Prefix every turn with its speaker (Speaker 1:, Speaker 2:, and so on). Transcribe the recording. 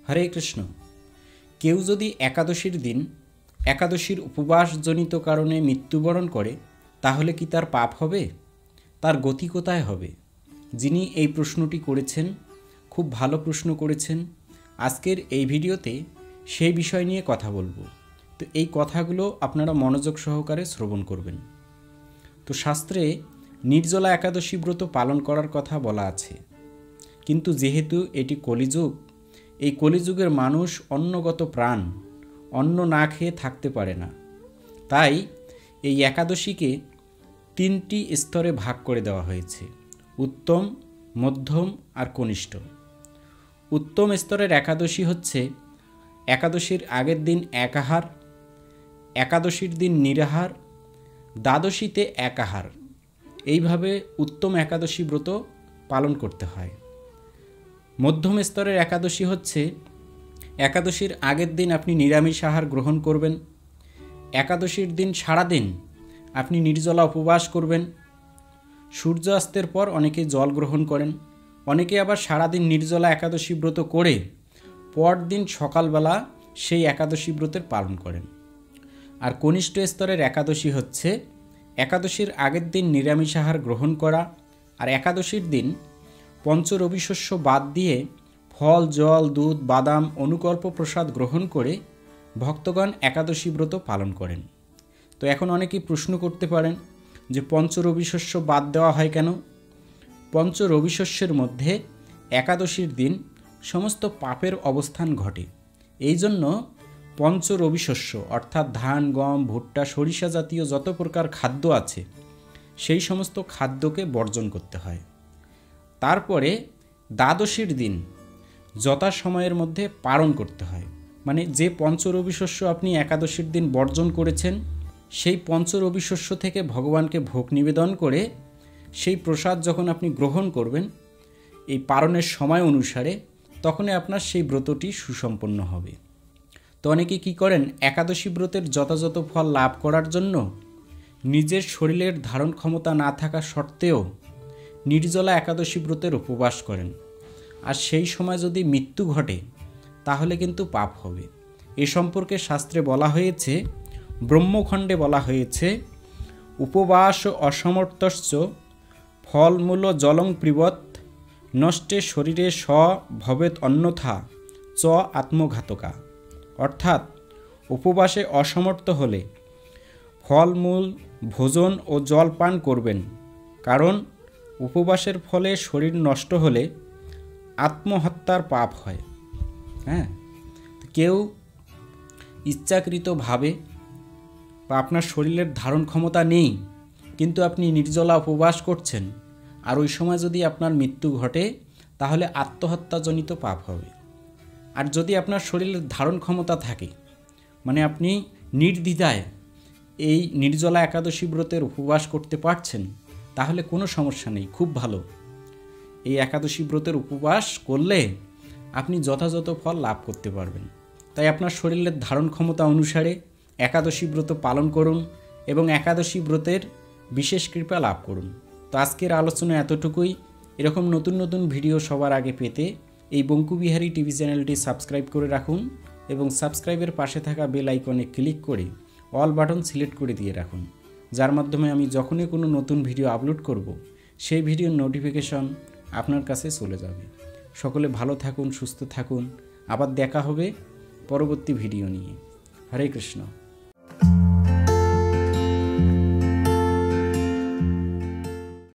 Speaker 1: হরে কৃষ্ণ। কেউ যদি একাদশীর দিন একাদশীর উপবাসজনিত কারণে মৃত্যুবরণ করে তাহলে কি তার পাপ হবে? তার গতি কোথায় হবে? যিনি এই প্রশ্নটি করেছেন খুব ভালো প্রশ্ন করেছেন। আজকের এই ভিডিওতে সেই বিষয় নিয়ে কথা বলবো। তো এই কথাগুলো আপনারা মনোযোগ সহকারে শ্রবণ করবেন। তো শাস্ত্রে নির্জলা একাদশী ব্রত পালন করার কথা বলা আছে, কিন্তু যেহেতু এটি কলিযুগ, এই কলিযুগের মানুষ অন্নগত প্রাণ, অন্ন না খেয়ে থাকতে পারে না। তাই এই একাদশীকে 3টি স্তরে ভাগ করে দেওয়া হয়েছে: উত্তম, মধ্যম আর কনিষ্ঠ। উত্তম স্তরের একাদশী হচ্ছে একাদশীর আগের দিন একাহার, একাদশীর দিন নিরাহার, দ্বাদশীতে একাহার। এইভাবে উত্তম একাদশী ব্রত পালন করতে হয়। মধ্যম স্তরের একাদশী হচ্ছে একাদশীর আগের দিন আপনি নিরামিষ আহার গ্রহণ করবেন, একাদশীর দিন সারাদিন আপনি নির্জলা উপবাস করবেন। সূর্যাস্তের পর অনেকে জল গ্রহণ করেন, অনেকে আবার সারাদিন নির্জলা একাদশী ব্রত করে পরদিন সকালবেলা সেই একাদশী ব্রতের পালন করেন। আর কনিষ্ঠ স্তরের একাদশী হচ্ছে একাদশীর আগের দিন নিরামিষ আহার গ্রহণ করা, আর একাদশীর দিন পঞ্চরবি শস্য বাদ দিয়ে ফল, জল, দুধ, বাদাম, অনুকল্প প্রসাদ গ্রহণ করে ভক্তগণ একাদশী ব্রত পালন করেন। তো এখন অনেকেই প্রশ্ন করতে পারেন যে পঞ্চরবি শস্য বাদ দেওয়া হয় কেন? পঞ্চরবি শস্যের মধ্যে একাদশীর দিন সমস্ত পাপের অবস্থান ঘটে। এই জন্য পঞ্চরবি শস্য অর্থাৎ ধান, গম, ভুট্টা, সরিষা জাতীয় যত প্রকার খাদ্য আছে সেই সমস্ত খাদ্যকে বর্জন করতে হয়। তারপরে দ্বাদশীর দিন যথাসময়ের মধ্যে পালন করতে হয়। মানে যে পঞ্চরবি শস্য আপনি একাদশীর দিন বর্জন করেছেন সেই পঞ্চরবি শস্য থেকে ভগবানকে ভোগ নিবেদন করে সেই প্রসাদ যখন আপনি গ্রহণ করবেন এই পালনের সময় অনুসারে, তখনই আপনার সেই ব্রতটি সুসম্পন্ন হবে। তো অনেকে কী করেন, একাদশী ব্রতের যথাযথ ফল লাভ করার জন্য নিজের শরীরের ধারণ ক্ষমতা না থাকা সত্ত্বেও নির্জলা একাদশী ব্রতের উপবাস করেন, আর সেই সময় যদি মৃত্যু ঘটে তাহলে কিন্তু পাপ হবে। এ সম্পর্কে শাস্ত্রে বলা হয়েছে, ব্রহ্মখণ্ডে বলা হয়েছে, উপবাস অসমর্থশ্চ ফলমূল জলং প্রিবত নষ্টে শরীরে স ভবেত অন্যথা চ আত্মঘাতকা। অর্থাৎ উপবাসে অসমর্থ হলে ফলমূল ভোজন ও জল পান করবেন, কারণ উপবাসের ফলে শরীর নষ্ট হলে আত্মহত্যার পাপ হয়। কেউ ইচ্ছাকৃতভাবে বা আপনার শরীরের ধারণ ক্ষমতা নেই কিন্তু আপনি নির্জলা উপবাস করছেন, আর ওই সময় যদি আপনার মৃত্যু ঘটে তাহলে আত্মহত্যাজনিত পাপ হবে। আর যদি আপনার শরীরের ধারণ ক্ষমতা থাকে, মানে আপনি নির্দ্বিধায় এই নির্জলা একাদশী ব্রতের উপবাস করতে পারছেন, তাহলে কোনো সমস্যা নেই, খুব ভালো। এই একাদশী ব্রতের উপবাস করলে আপনি যথাযথ ফল লাভ করতে পারবেন। তাই আপনার শরীরের ধারণ ক্ষমতা অনুসারে একাদশী ব্রত পালন করুন এবং একাদশী ব্রতের বিশেষ কৃপা লাভ করুন। তো আজকের আলোচনা এতটুকুই। এরকম নতুন নতুন ভিডিও সবার আগে পেতে এই বঙ্কুবিহারী টিভি চ্যানেলটি সাবস্ক্রাইব করে রাখুন এবং সাবস্ক্রাইবের পাশে থাকা বেল আইকনে ক্লিক করে অল বাটন সিলেক্ট করে দিয়ে রাখুন, যার মাধ্যমে আমি যখনই কোনো নতুন ভিডিও আপলোড করব সেই ভিডিওর নোটিফিকেশন আপনার কাছে চলে যাবে। সকলে ভালো থাকুন, সুস্থ থাকুন। আবার দেখা হবে পরবর্তী ভিডিও নিয়ে। হরে কৃষ্ণ।